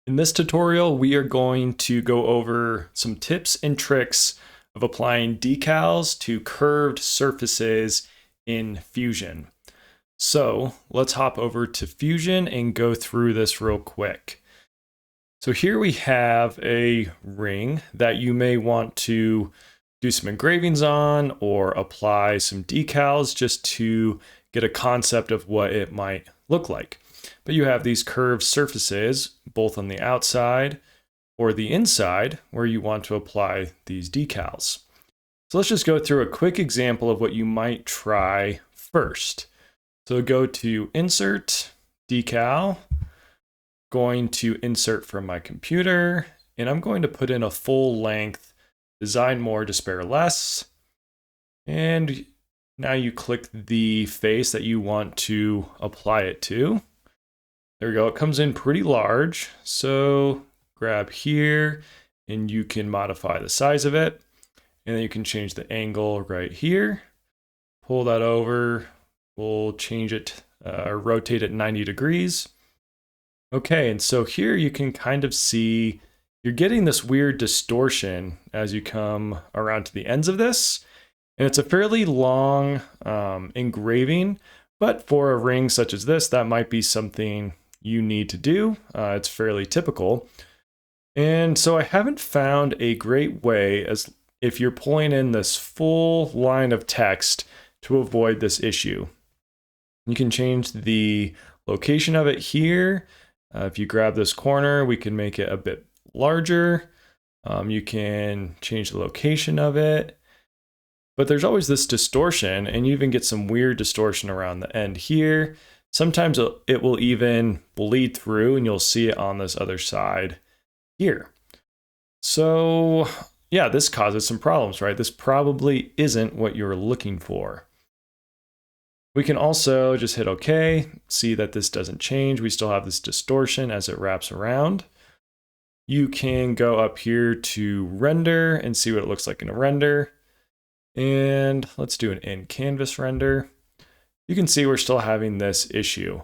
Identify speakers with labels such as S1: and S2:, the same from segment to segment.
S1: In this tutorial, we are going to go over some tips and tricks of applying decals to curved surfaces in Fusion. So let's hop over to Fusion and go through this real quick. So here we have a ring that you may want to do some engravings on or apply some decals just to get a concept of what it might look like. But you have these curved surfaces, both on the outside or the inside, where you want to apply these decals. So let's just go through a quick example of what you might try first. So go to Insert, Decal, going to insert from my computer, and I'm going to put in a full length, design more to spare less. And now you click the face that you want to apply it to. There we go, it comes in pretty large. So grab here and you can modify the size of it. And then you can change the angle right here. Pull that over, we'll change it or rotate it 90 degrees. Okay, and so here you can kind of see you're getting this weird distortion as you come around to the ends of this. And it's a fairly long engraving, but for a ring such as this, that might be something you need to do. It's fairly typical. And so I haven't found a great way, as if you're pulling in this full line of text, to avoid this issue. You can change the location of it here. If you grab this corner, we can make it a bit larger. You can change the location of it. But there's always this distortion, and you even get some weird distortion around the end here. Sometimes it will even bleed through and you'll see it on this other side here. So yeah, this causes some problems, right? This probably isn't what you're looking for. We can also just hit OK, see that this doesn't change. We still have this distortion as it wraps around. You can go up here to render and see what it looks like in a render. And let's do an in canvas render. You can see we're still having this issue.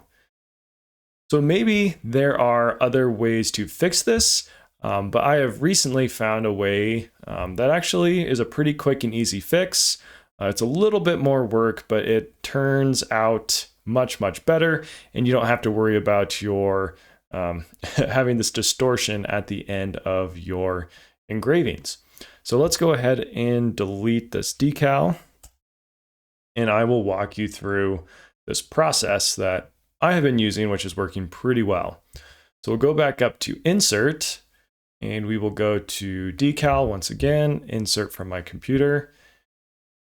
S1: So maybe there are other ways to fix this, but I have recently found a way that actually is a pretty quick and easy fix. It's a little bit more work, but it turns out much, much better, and you don't have to worry about your having this distortion at the end of your engravings. So let's go ahead and delete this decal. And I will walk you through this process that I have been using, which is working pretty well. So we'll go back up to Insert, and we will go to Decal once again, Insert from my computer.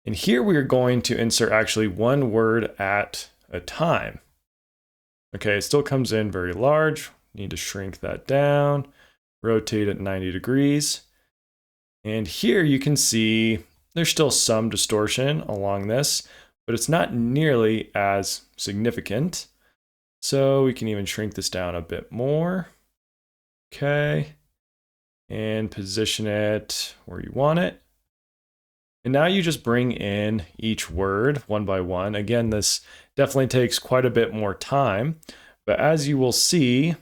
S1: And here we are going to insert actually one word at a time. Okay, it still comes in very large. Need to shrink that down, rotate it 90 degrees. And here you can see there's still some distortion along this, but it's not nearly as significant. So we can even shrink this down a bit more. Okay. And position it where you want it. And now you just bring in each word one by one. Again, this definitely takes quite a bit more time, but as you will see,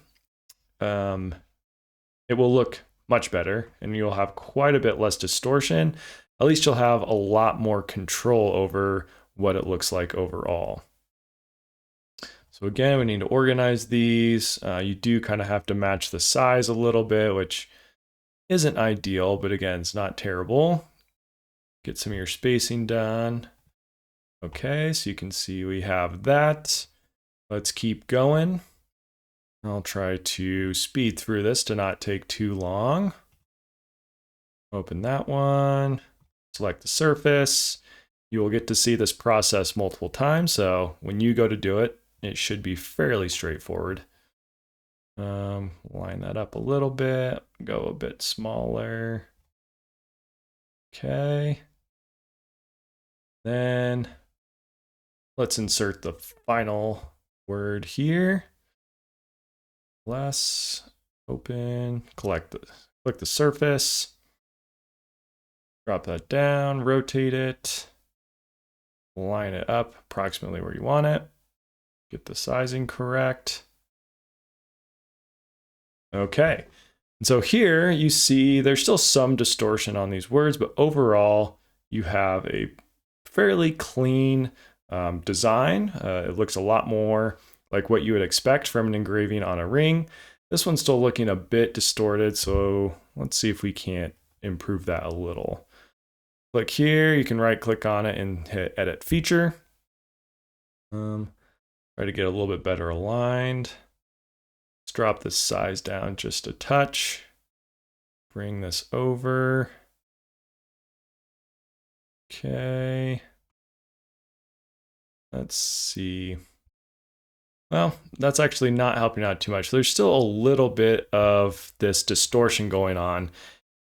S1: it will look much better and you'll have quite a bit less distortion. At least you'll have a lot more control over what it looks like overall. So again, we need to organize these. You do kind of have to match the size a little bit, which isn't ideal, but again, it's not terrible. Get some of your spacing done. Okay, so you can see we have that. Let's keep going. I'll try to speed through this to not take too long. Open that one, select the surface. You will get to see this process multiple times, so when you go to do it, it should be fairly straightforward. Line that up a little bit, go a bit smaller. Okay. Then let's insert the final word here. Less, open, click the surface. Drop that down, rotate it, line it up approximately where you want it. Get the sizing correct. Okay. And so here you see there's still some distortion on these words, but overall you have a fairly clean design. It looks a lot more like what you would expect from an engraving on a ring. This one's still looking a bit distorted, so let's see if we can't improve that a little. Click here, you can right click on it and hit edit feature. Try to get a little bit better aligned. Let's drop this size down just a touch. Bring this over. Okay. Let's see. Well, that's actually not helping out too much. There's still a little bit of this distortion going on.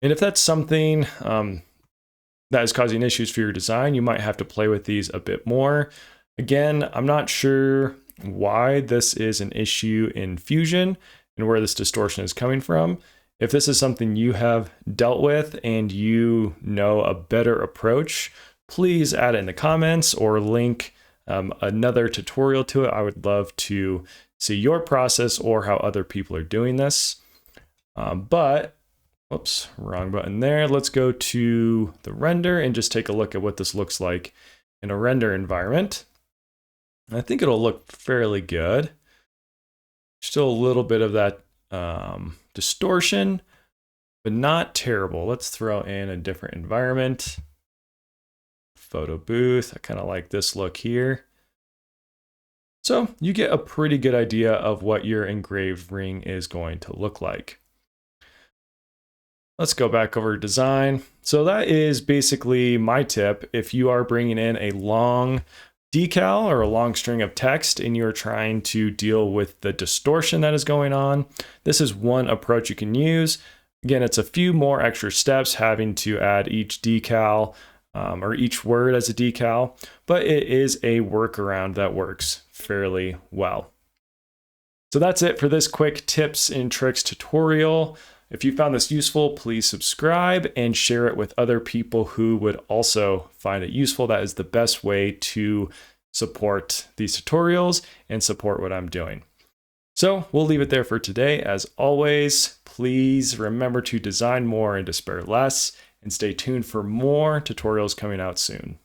S1: And if that's something that is causing issues for your design, you might have to play with these a bit more. Again, I'm not sure why this is an issue in Fusion and where this distortion is coming from. If this is something you have dealt with and you know a better approach, please add it in the comments or link another tutorial to it. I would love to see your process or how other people are doing this. Whoops, wrong button there. Let's go to the render and just take a look at what this looks like in a render environment. I think it'll look fairly good. Still a little bit of that distortion, but not terrible. Let's throw in a different environment. Photo booth. I kind of like this look here. So you get a pretty good idea of what your engraved ring is going to look like. Let's go back over design. So that is basically my tip. If you are bringing in a long decal or a long string of text and you're trying to deal with the distortion that is going on, this is one approach you can use. Again, it's a few more extra steps having to add each decal or each word as a decal, but it is a workaround that works fairly well. So that's it for this quick tips and tricks tutorial. If you found this useful, please subscribe and share it with other people who would also find it useful. That is the best way to support these tutorials and support what I'm doing. So we'll leave it there for today. As always, please remember to design more and despair less, and stay tuned for more tutorials coming out soon.